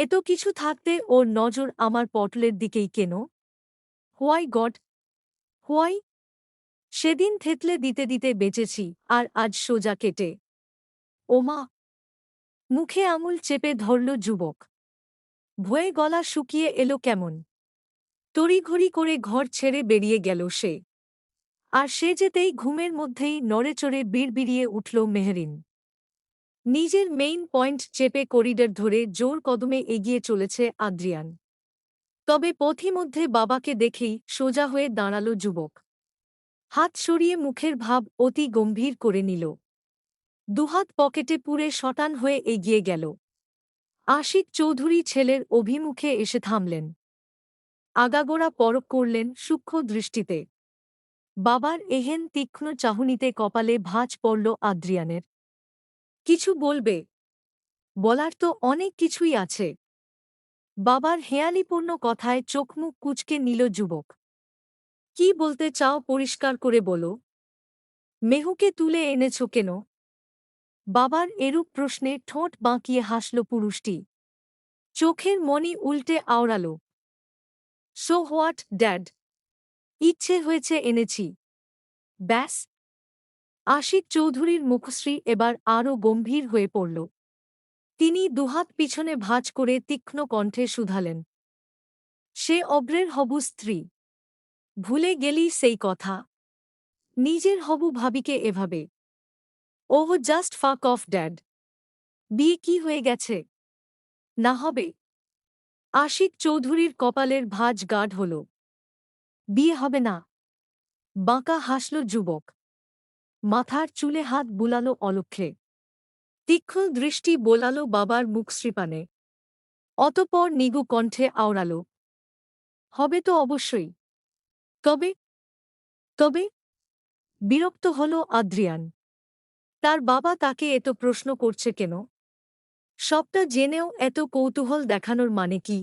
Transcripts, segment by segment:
এত কিছু থাকতে ওর নজর আমার পটলের দিকেই কেন? Why god, why? সেদিন থেতলে দিতে দিতে বেঁচেছি, আর আজ সোজা কেটে। ওমা! মুখে আঙুল চেপে ধরল যুবক। ভয়ে গলা শুকিয়ে এলো কেমন। তড়িঘড়ি করে ঘর ছেড়ে বেরিয়ে গেল সে। আর সে যেতেই ঘুমের মধ্যেই নড়েচড়ে বিড়বিড়িয়ে উঠল মেহরিন। নিজের মেইন পয়েন্ট চেপে করিডর ধরে জোর কদমে এগিয়ে চলেছে আদ্রিয়ান। তবে পথিমধ্যে বাবাকে দেখেই সোজা হয়ে দাঁড়াল যুবক। হাত সরিয়ে মুখের ভাব অতি গম্ভীর করে নিল। দুহাত পকেটে পুরে শটান হয়ে এগিয়ে গেল। আশিক চৌধুরী ছেলের অভিমুখে এসে থামলেন। আগাগোড়া পরখ করলেন সূক্ষ্ম দৃষ্টিতে। বাবার এহেন তীক্ষ্ণ চাহনিতে কপালে ভাঁজ পড়ল আদ্রিয়ানের। কিছু বলবে? বলার তো অনেক কিছুই আছে। বাবার হেঁয়ালিপূর্ণ কথায় চোখমুখ কুঁচকে নিল যুবক। কি বলতে চাও পরিষ্কার করে বলো। মেহুকে তুলে এনেছ কেন? বাবার এরূপ প্রশ্নে ঠোঁট বাঁকিয়ে হাসল পুরুষটি। চোখের মনি উল্টে আওড়াল। So what dad? ইচ্ছে হয়েছে এনেছি, ব্যাস। আশিক চৌধুরীর মুখশ্রী এবার আরও গম্ভীর হয়ে পড়ল। তিনি দুহাত পিছনে ভাঁজ করে তীক্ষ্ণ কণ্ঠে শুধালেন। সে অব্রের হবু স্ত্রী। ভুলে গেলি সেই কথা? নিজের হবু ভাবিকে এভাবে? ওহ জাস্ট ফাক অফ ড্যাড। বিয়ে কি হয়ে গেছে? না হবে? আশিক চৌধুরীর কপালের ভাঁজ গাঢ় হল। বিয়ে হবে না? বাঁকা হাসল যুবক। মাথার চুলে হাত বুলাল অলক্ষ্যে। তীক্ষ্ণ দৃষ্টি বোলাল বাবার মুখশ্রীপানে। অতঃপর নিগু কণ্ঠে আওড়াল। হবে তো অবশ্যই। তবে? তবে? বিরক্ত হল আদ্রিয়ান। তার বাবা তাকে এত প্রশ্ন করছে কেন? সবটা জেনেও এত কৌতূহল দেখানোর মানে কি?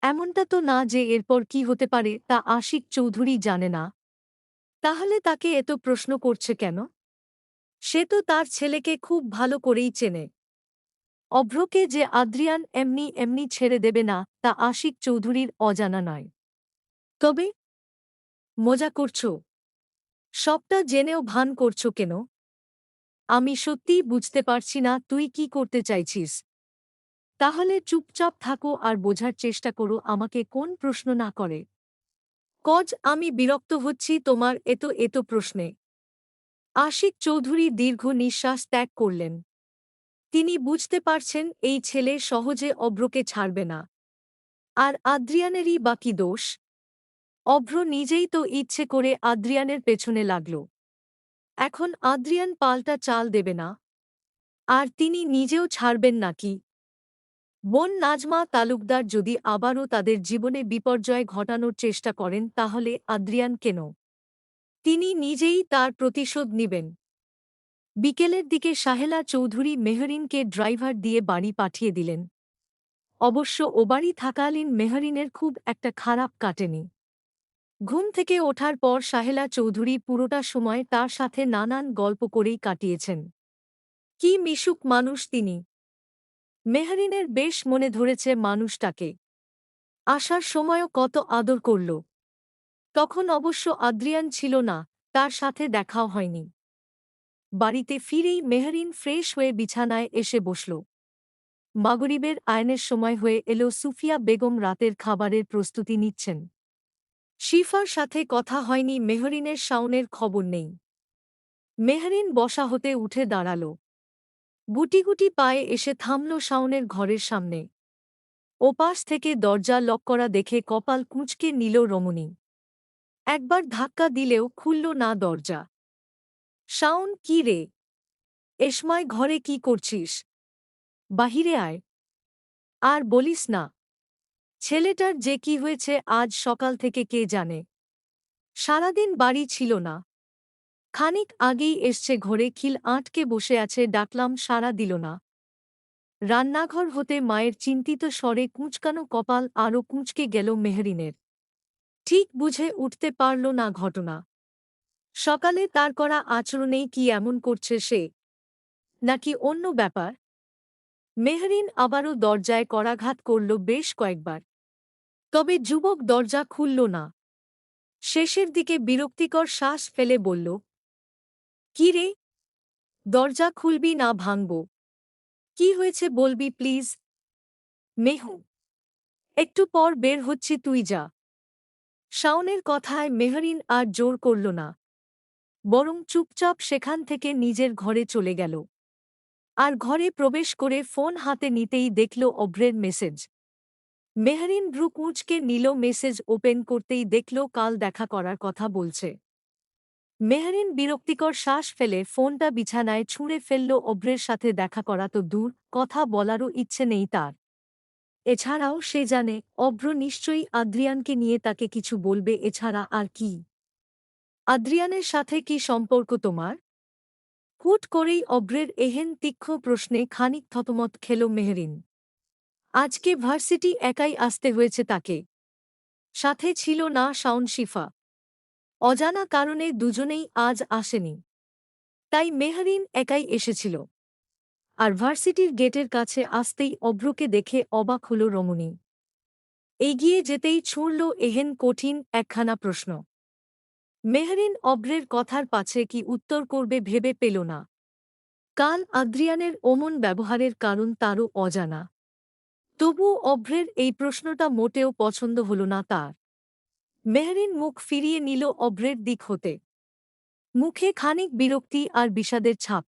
এমনটা তো না যে এরপর কি হতে পারে তা আশিক চৌধুরী জানে না। তাহলে তাকে এত প্রশ্ন করছে কেন? সে তো তার ছেলেকে খুব ভালো করেই চেনে। অভ্রকে যে আদ্রিয়ান এমনি এমনি ছেড়ে দেবে না তা আশিক চৌধুরীর অজানা নয়। তবে? মজা করছ? সবটা জেনেও ভান করছ কেন? আমি সত্যিই বুঝতে পারছি না তুই কি করতে চাইছিস। তাহলে চুপচাপ থাকো আর বোঝার চেষ্টা করো আমাকে কোন প্রশ্ন না করে। কজ আমি বিরক্ত হচ্ছি তোমার এত এত প্রশ্নে। আশিক চৌধুরী দীর্ঘ নিঃশ্বাস ত্যাগ করলেন। তিনি বুঝতে পারছেন এই ছেলে সহজে অভ্রকে ছাড়বে না। আর আদ্রিয়ানেরই বা কি দোষ? অভ্র নিজেই তো ইচ্ছে করে আদ্রিয়ানের পেছনে লাগল। এখন আদ্রিয়ান পাল্টা চাল দেবে না? আর তিনি নিজেও ছাড়বেন নাকি? বোন নাজমা তালুকদার যদি আবারও তাদের জীবনে বিপর্যয় ঘটানোর চেষ্টা করেন তাহলে আদ্রিয়ান কেন? তিনি নিজেই তার প্রতিশোধ নিবেন। বিকেলের দিকে সাহেলা চৌধুরী মেহরিনকে ড্রাইভার দিয়ে বাড়ি পাঠিয়ে দিলেন। অবশ্য ও বাড়ি থাকালীন মেহরিনের খুব একটা খারাপ কাটেনি। ঘুম থেকে ওঠার পর সাহেলা চৌধুরী পুরোটা সময় তার সাথে নানান গল্প করেই কাটিয়েছেন। কি মিশুক মানুষ তিনি! মেহরিনের বেশ মনে ধরেছে মানুষটাকে। আসার সময়ও কত আদর করল। তখন অবশ্য আদ্রিয়ান ছিল না, তার সাথে দেখাও হয়নি। বাড়িতে ফিরেই মেহরিন ফ্রেশ হয়ে বিছানায় এসে বসল। মাগরিবের আয়নের সময় হয়ে এলো। সুফিয়া বেগম রাতের খাবারের প্রস্তুতি নিচ্ছেন। শিফার সাথে কথা হয়নি মেহরিনের শাওনের খবর নেই। মেহরিন বসা হতে উঠে দাঁড়াল। গুটি গুটি পায়ে এসে থামল শাওনের ঘরের সামনে। ওপাশ থেকে দরজা লক করা দেখে কপাল কুঁচকে নিল রমণী। একবার ধাক্কা দিলেও খুলল না দরজা। শাওন, কি রে? এসময় ঘরে কি করছিস? বাহিরে আয়। আর বলিস না। ছেলেটার যে কি হয়েছে আজ সকাল থেকে কে জানে। সারাদিন বাড়ি ছিল না। খানিক আগেই এসছে ঘরে, খিল আঁটকে বসে আছে, ডাকলাম সাড়া দিল না। রান্নাঘর হতে মায়ের চিন্তিত স্বরে কুঁচকানো কপাল আরও কুঁচকে গেল মেহরিনের। ঠিক বুঝে উঠতে পারল না ঘটনা। সকালে তার করা আচরণেই কি এমন করছে সে? নাকি অন্য ব্যাপার? মেহরিন আবারও দরজায় করাঘাত করল বেশ কয়েকবার। তবে যুবক দরজা খুলল না। শেষের দিকে বিরক্তিকর শ্বাস ফেলে বলল, কি রে, দরজা খুলবি না ভাঙব? কি হয়েছে বলবি প্লিজ? মেহু, একটু পর বের হচ্ছি, তুই যা। শাওনের কথায় মেহরিন আর জোর করল না, বরং চুপচাপ সেখান থেকে নিজের ঘরে চলে গেল। আর ঘরে প্রবেশ করে ফোন হাতে নিতেই দেখল অভ্রের মেসেজ। মেহরিন ভ্রু কুঁচকে নিল, মেসেজ ওপেন করতেই দেখল কাল দেখা করার কথা বলছে। মেহরিন বিরক্তিকর শ্বাস ফেলে ফোনটা বিছানায় ছুঁড়ে ফেলল। অভ্রের সাথে দেখা করা তো দূর, কথা বলারও ইচ্ছে নেই তার। এছাড়াও সে জানে অভ্র নিশ্চয়ই আদ্রিয়ানকে নিয়ে তাকে কিছু বলবে, এছাড়া আর কি। আদ্রিয়ানের সাথে কি সম্পর্ক তোমার? হুট করেই অভ্রের এহেন তীক্ষ্ণ প্রশ্নে খানিক থতমত খেল মেহরিন। আজকে ভার্সিটি একাই আসতে হয়েছে তাকে। সাথে ছিল না শাওন, শিফা। অজানা কারণে দুজনেই আজ আসেনি। তাই মেহরিন একাই এসেছিল। আর ভার্সিটির গেটের কাছে আসতেই অভ্রকে দেখে অবাক হল রমণী। এগিয়ে যেতেই ছুঁড়ল এহেন কঠিন একখানা প্রশ্ন। মেহরিন অভ্রের কথার পাছে কি উত্তর করবে ভেবে পেল না। কাল আদ্রিয়ানের অমন ব্যবহারের কারণ তারও অজানা। তবুও অভ্রের এই প্রশ্নটা মোটেও পছন্দ হল না তার। মেহরিন মুখ ফিরিয়ে নিল অভ্রের দিক হতে। মুখে খানিক বিরক্তি আর বিষাদের ছাপ।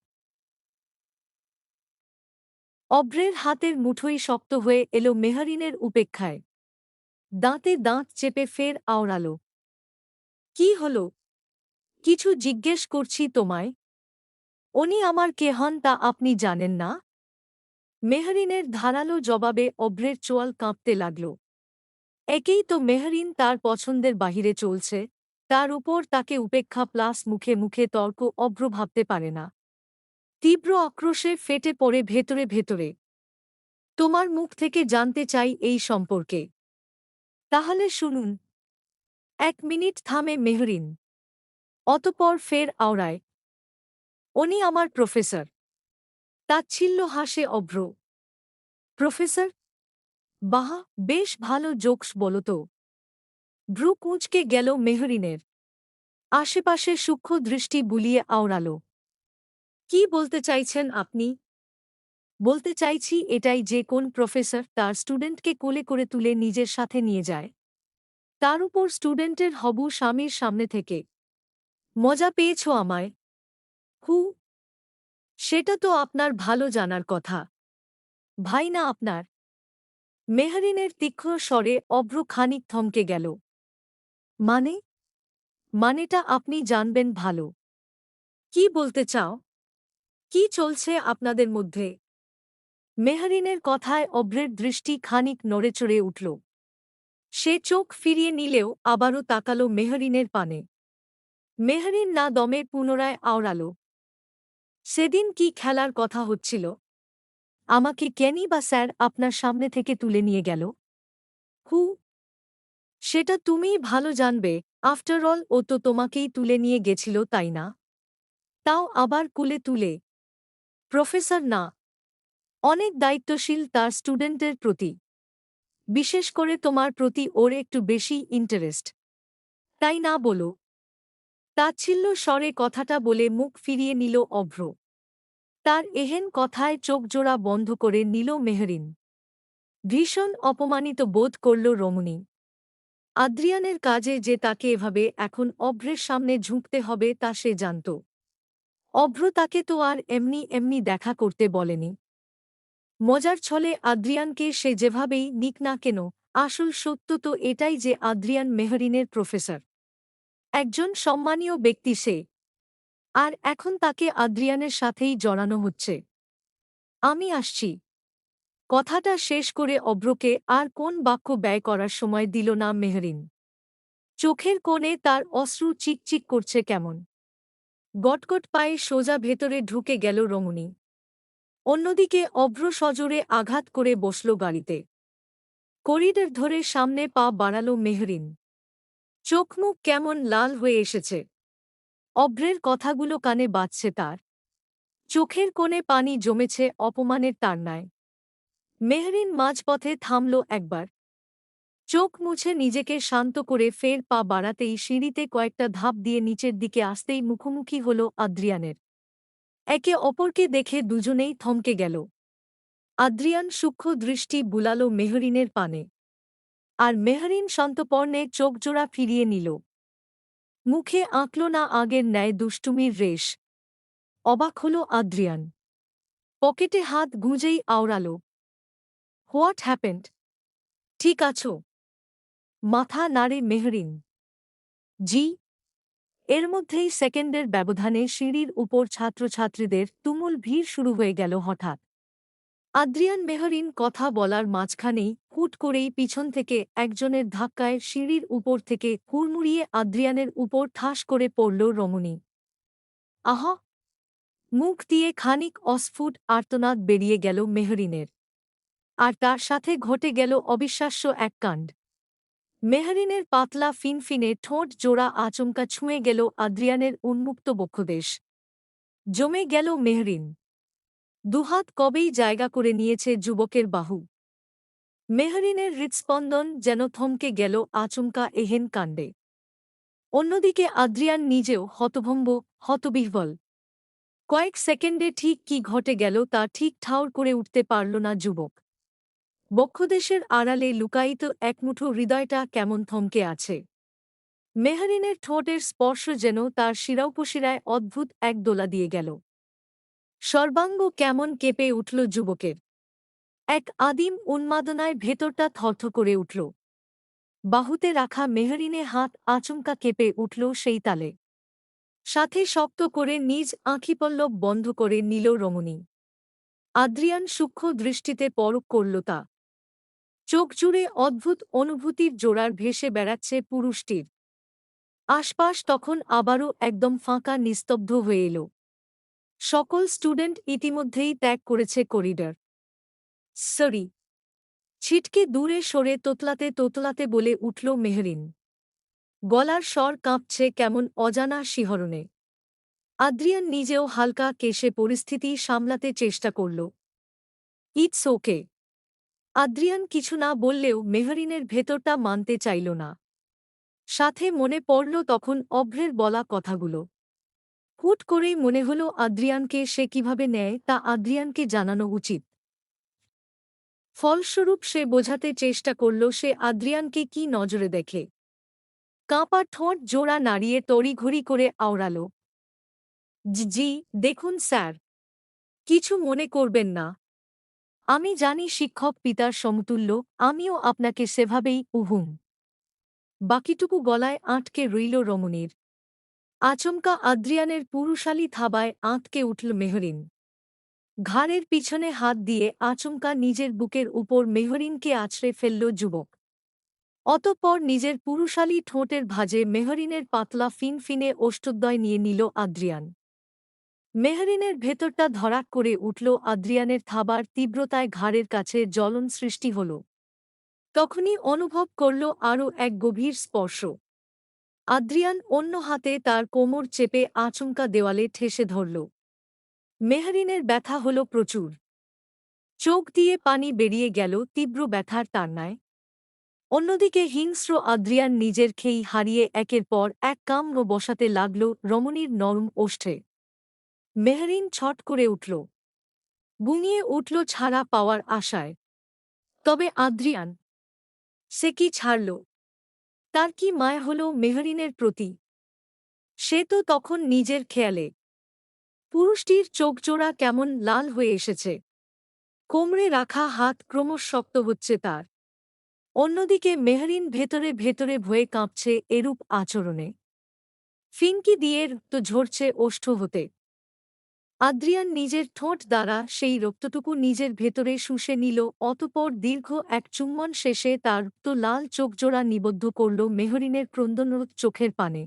অভ্রের হাতের মুঠোই শক্ত হয়ে এল মেহরিনের উপেক্ষায়। দাঁতে দাঁত চেপে ফের আওড়াল, কি হল? কিছু জিজ্ঞেস করছি তোমায়। উনি আমার কে হন তা আপনি জানেন না? মেহরিনের ধারালো জবাবে অভ্রের চোয়াল কাঁপতে লাগল। একেই তো মেহরিন তার পছন্দের বাহিরে চলছে, তার উপর তাকে উপেক্ষা প্লাস মুখে মুখে তর্ক। অভ্র ভাবতে পারে না। তীব্র আক্রোশে ফেটে পড়ে ভেতরে ভেতরে। তোমার মুখ থেকে জানতে চাই এই সম্পর্কে। তাহলে শুনুন। 1 মিনিট থামে মেহরিন। অতপর ফের আওড়ায়, উনি আমার প্রফেসর। তাচ্ছিল্য হাসে অভ্র। প্রফেসর? বাহ, বেশ ভালো জোকস বলো তো। ভ্রু কুঁচকে গেল মেহরিনের। আশেপাশে সূক্ষ্ম দৃষ্টি বুলিয়ে আওড়াল, কি বলতে চাইছেন আপনি? বলতে চাইছি এটাই যে কোন প্রফেসর তার স্টুডেন্টকে কোলে করে তুলে নিজের সাথে নিয়ে যায়, তার উপর স্টুডেন্টের হবু স্বামীর সামনে থেকে। মজা পেয়েছ আমায়? হু, সেটা তো আপনার ভালো জানার কথা। ভাই না আপনার? মেহরিনের তীক্ষ্ণ স্বরে অভ্র খানিক থমকে গেল। মানে? মানেটা আপনি জানবেন ভালো। কি বলতে চাও? কি চলছে আপনাদের মধ্যে? মেহরিনের কথায় অভ্রের দৃষ্টি খানিক নড়েচড়ে উঠল। সে চোখ ফিরিয়ে নিলেও আবারও তাকাল মেহরিনের পানে। মেহরিন না দমে পুনরায় আওড়াল, সেদিন কি খেলার কথা হচ্ছিল? আমাকে কেনই বা স্যার আপনার সামনে থেকে তুলে নিয়ে গেল? হু, সেটা তুমিই ভালো জানবে। আফটার অল ও তো তোমাকেই তুলে নিয়ে গেছিল, তাই না? তাও আবার কুলে তুলে। প্রফেসর না, অনেক দায়িত্বশীল তার স্টুডেন্টের প্রতি। বিশেষ করে তোমার প্রতি ওর একটু বেশি ইন্টারেস্ট, তাই না বলো? তাচ্ছিল্য স্বরে কথাটা বলে মুখ ফিরিয়ে নিল অভ্র। তার এহেন কথায় চোখজোড়া বন্ধ করে নিল মেহরিন। ভীষণ অপমানিত বোধ করল রমণী। আদ্রিয়ানের কাজে যে তাকে এভাবে এখন অভ্রের সামনে ঝুঁকতে হবে তা সে জানত। অভ্র তাকে তো আর এমনি এমনি দেখা করতে বলেনি। মজার ছলে আদ্রিয়ানকে সে যেভাবেই নিক না কেন, আসল সত্য তো এটাই যে আদ্রিয়ান মেহরিনের প্রফেসর, একজন সম্মানীয় ব্যক্তি সে। আর এখন তাকে আদ্রিয়ানের সাথেই জড়ানো হচ্ছে। আমি আসছি। কথাটা শেষ করে অভ্রকে আর কোন বাক্য ব্যয় করার সময় দিল না মেহরিন। চোখের কোণে তার অশ্রু চিকচিক করছে কেমন। গটগট পায়ে সোজা ভেতরে ঢুকে গেল রমণী। অন্যদিকে অভ্র সজোরে আঘাত করে বসল গাড়িতে। করিডর ধরে সামনে পা বাড়াল মেহরিন। চোখমুখ কেমন লাল হয়ে এসেছে। অভ্রের কথাগুলো কানে বাজছে তার। চোখের কোণে পানি জমেছে অপমানের তাড়নায়। মেহরিন মাঝপথে থামল একবার। চোখ মুছে নিজেকে শান্ত করে ফের পা বাড়াতেই সিঁড়িতে কয়েকটা ধাপ দিয়ে নিচের দিকে আসতেই মুখোমুখি হল আদ্রিয়ানের। একে অপরকে দেখে দুজনেই থমকে গেল। আদ্রিয়ান সূক্ষ্ম দৃষ্টি বুলাল মেহরিনের পানে। আর মেহরিন সন্তর্পণে চোখজোড়া ফিরিয়ে নিল। মুখে আঁকল না আগের ন্যায় দুষ্টুমির রেশ। অবাক হল আদ্রিয়ান। পকেটে হাত গুঁজেই আওড়াল, হোয়াট হ্যাপেন্ড? ঠিক আছো? মাথা নাড়ে মেহরিন। জি। এর মধ্যেই সেকেন্ডের ব্যবধানে সিঁড়ির উপর ছাত্রছাত্রীদের তুমুল ভিড় শুরু হয়ে গেল হঠাৎ। আদ্রিয়ান মেহরিন কথা বলার মাঝখানেই হুট করেই পিছন থেকে একজনের ধাক্কায় সিঁড়ির উপর থেকে হুড়মুড়িয়ে আদ্রিয়ানের উপর ঠাস করে পড়ল রমণী। আহা! মুখ দিয়ে খানিক অস্ফুট আর্তনাদ বেরিয়ে গেল মেহরিনের। আর তার সাথে ঘটে গেল অবিশ্বাস্য এক কাণ্ড। মেহরিনের পাতলা ফিনফিনে ঠোঁট জোড়া আচমকা ছুঁয়ে গেল আদ্রিয়ানের উন্মুক্ত বক্ষদেশ। জমে গেল মেহরিন। দুহাত কবেই জায়গা করে নিয়েছে যুবকের বাহু। মেহরিনের হৃৎস্পন্দন যেন থমকে গেল আচমকা এহেন কাণ্ডে। অন্যদিকে আদ্রিয়ান নিজেও হতভম্ব, হতবিহ্বল। কয়েক সেকেন্ডে ঠিক কি ঘটে গেল তা ঠিক ঠাউর করে উঠতে পারল না যুবক। বক্ষদেশের আড়ালে লুকায়িত একমুঠো হৃদয়টা কেমন থমকে আছে। মেহরিনের ঠোঁটের স্পর্শ যেন তার শিরাউপশিরায় অদ্ভুত এক দোলা দিয়ে গেল। সর্বাঙ্গ কেমন কেঁপে উঠল যুবকের। এক আদিম উন্মাদনায় ভেতরটা থরথর করে উঠল। বাহুতে রাখা মেহরিনে হাত আচমকা কেঁপে উঠল সেই তালে। সাথে শক্ত করে নিজ আঁখিপল্লব বন্ধ করে নিল রমণী। আদ্রিয়ান সূক্ষ্ম দৃষ্টিতে পরখ করল তা। চোখ জুড়ে অদ্ভুত অনুভূতির জোড়ার ভেসে বেড়াচ্ছে পুরুষটির। আশপাশ তখন আবারও একদম ফাঁকা নিস্তব্ধ হয়ে এল। সকল স্টুডেন্ট ইতিমধ্যেই ত্যাগ করেছে করিডর। সরি! ছিটকে দূরে সরে তোতলাতে তোতলাতে বলে উঠল মেহরিন। গলার স্বর কাঁপছে কেমন অজানা শিহরণে। আদ্রিয়ান নিজেও হালকা কেশে পরিস্থিতি সামলাতে চেষ্টা করল। It's okay. আদ্রিয়ান কিছু না বললেও মেহরিনের ভেতরটা মানতে চাইল না। সাথে মনে পড়ল তখন অভ্রের বলা কথাগুলো। হুট করেই মনে হল আদ্রিয়ানকে সে কিভাবে নেয় তা আদ্রিয়ানকে জানানো উচিত। ফলস্বরূপ সে বোঝাতে চেষ্টা করল সে আদ্রিয়ানকে কি নজরে দেখে। কাঁপা ঠোঁট জোড়া নাড়িয়ে তড়িঘড়ি করে আওড়াল, জি দেখুন স্যার, কিছু মনে করবেন না। আমি জানি শিক্ষক পিতার সমতুল্য, আমিও আপনাকে সেভাবেই উহুম। বাকিটুকু গলায় আটকে রইল রমণীর। আচমকা আদ্রিয়ানের পুরুষালী থাবায় আঁতকে উঠল মেহরিন। ঘাড়ের পিছনে হাত দিয়ে আচমকা নিজের বুকের উপর মেহরিনকে আছড়ে ফেলল যুবক। অতঃপর নিজের পুরুষালী ঠোঁটের ভাঁজে মেহরিনের পাতলা ফিনফিনে ওষ্ঠদ্বয় নিয়ে নিল আদ্রিয়ান। মেহরিনের ভেতরটা ধড়াক করে উঠল। আদ্রিয়ানের থাবার তীব্রতায় ঘাড়ের কাছে জ্বলন সৃষ্টি হল। তখনই অনুভব করল আরও এক গভীর স্পর্শ। আদ্রিয়ান অন্য হাতে তার কোমর চেপে আচমকা দেওয়ালে ঠেসে ধরল। মেহরিনের ব্যথা হল প্রচুর। চোখ দিয়ে পানি বেরিয়ে গেল তীব্র ব্যথার তাড়নায়। অন্যদিকে হিংস্র আদ্রিয়ান নিজের খেই হারিয়ে একের পর এক কামড় বসাতে লাগল রমণীর নরম ওষ্ঠে। মেহরিন ছট করে উঠল, বুনিয়ে উঠল ছাড়া পাওয়ার আশায়। তবে আদ্রিয়ান, সে কি ছাড়ল? তার কি মায়া হল মেহরিনের প্রতি? সে তো তখন নিজের খেয়ালে। পুরুষটির চোখজোড়া কেমন লাল হয়ে এসেছে। কোমরে রাখা হাত ক্রমশ শক্ত হচ্ছে তার। অন্যদিকে মেহরিন ভেতরে ভেতরে ভয়ে কাঁপছে এরূপ আচরণে। ফিনকি দিয়ে রক্ত ঝরছে ওষ্ঠ হতে। আদ্রিয়ান নিজের ঠোঁট দ্বারা সেই রক্তটুকু নিজের ভেতরে শুষে নিল। অতঃপর দীর্ঘ এক চুম্বন শেষে তার লাল চোখজোড়া নিবদ্ধ করল মেহরিনের ক্রন্দনরত চোখের পানে।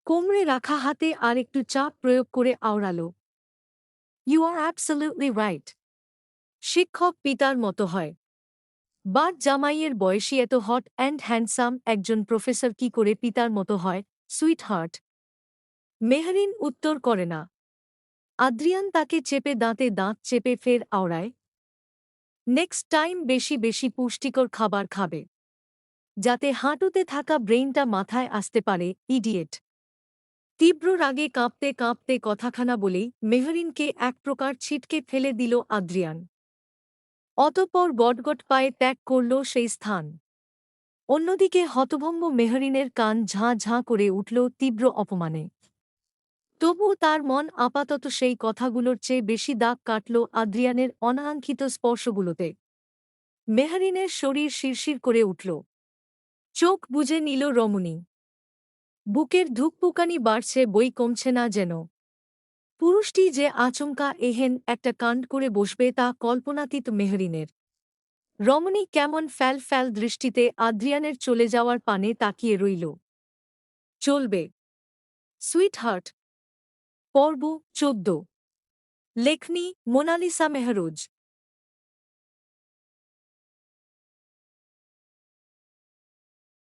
কোমরে রাখা হাতে আর একটু চাপ প্রয়োগ করে আওড়াল, ইউ আর অ্যাবসলিউটলি রাইট। শিক্ষক পিতার মতো হয়। বাদ জামাইয়ের বয়সী এত হট অ্যান্ড হ্যান্ডসাম একজন প্রফেসর কি করে পিতার মতো হয়, সুইট হার্ট? মেহরিন উত্তর করে না। আদ্রিয়ান তাকে চেপে দাঁতে দাঁত চেপে ফের আওড়ায়। নেক্সট টাইম বেশি বেশি পুষ্টিকর খাবার খাবে, যাতে হাঁটুতে থাকা ব্রেইনটা মাথায় আসতে পারে। ইডিয়েট। তীব্র রাগে কাঁপতে কাঁপতে কথাখানা বলেই মেহরিনকে এক প্রকার ছিটকে ফেলে দিল আদ্রিয়ান। অতঃপর গটগট পায়ে ত্যাগ করল সেই স্থান। অন্যদিকে হতভম্ব মেহরিনের কান ঝাঁ ঝাঁ করে উঠল তীব্র অপমানে। তবু তার মন আপাতত সেই কথাগুলোর চেয়ে বেশি দাগ কাটল আদ্রিয়ানের অনাকাঙ্ক্ষিত স্পর্শগুলোতে। মেহরিনের শরীর শিরশির করে উঠল। চোখ বুজে নিল রমণী। বুকের ধুকপুকানি বাড়ছে, বই কমছে না যেন। পুরুষটি যে আচমকা এহেন একটা কাণ্ড করে বসবে তা কল্পনাতীত মেহরিনের। রমণী কেমন ফ্যাল ফ্যাল দৃষ্টিতে আদ্রিয়ানের চলে যাওয়ার পানে তাকিয়ে রইল। চলবে। সুইটহার্ট। পর্ব ১৪। লেখনী মোনালিসা মেহরোজ।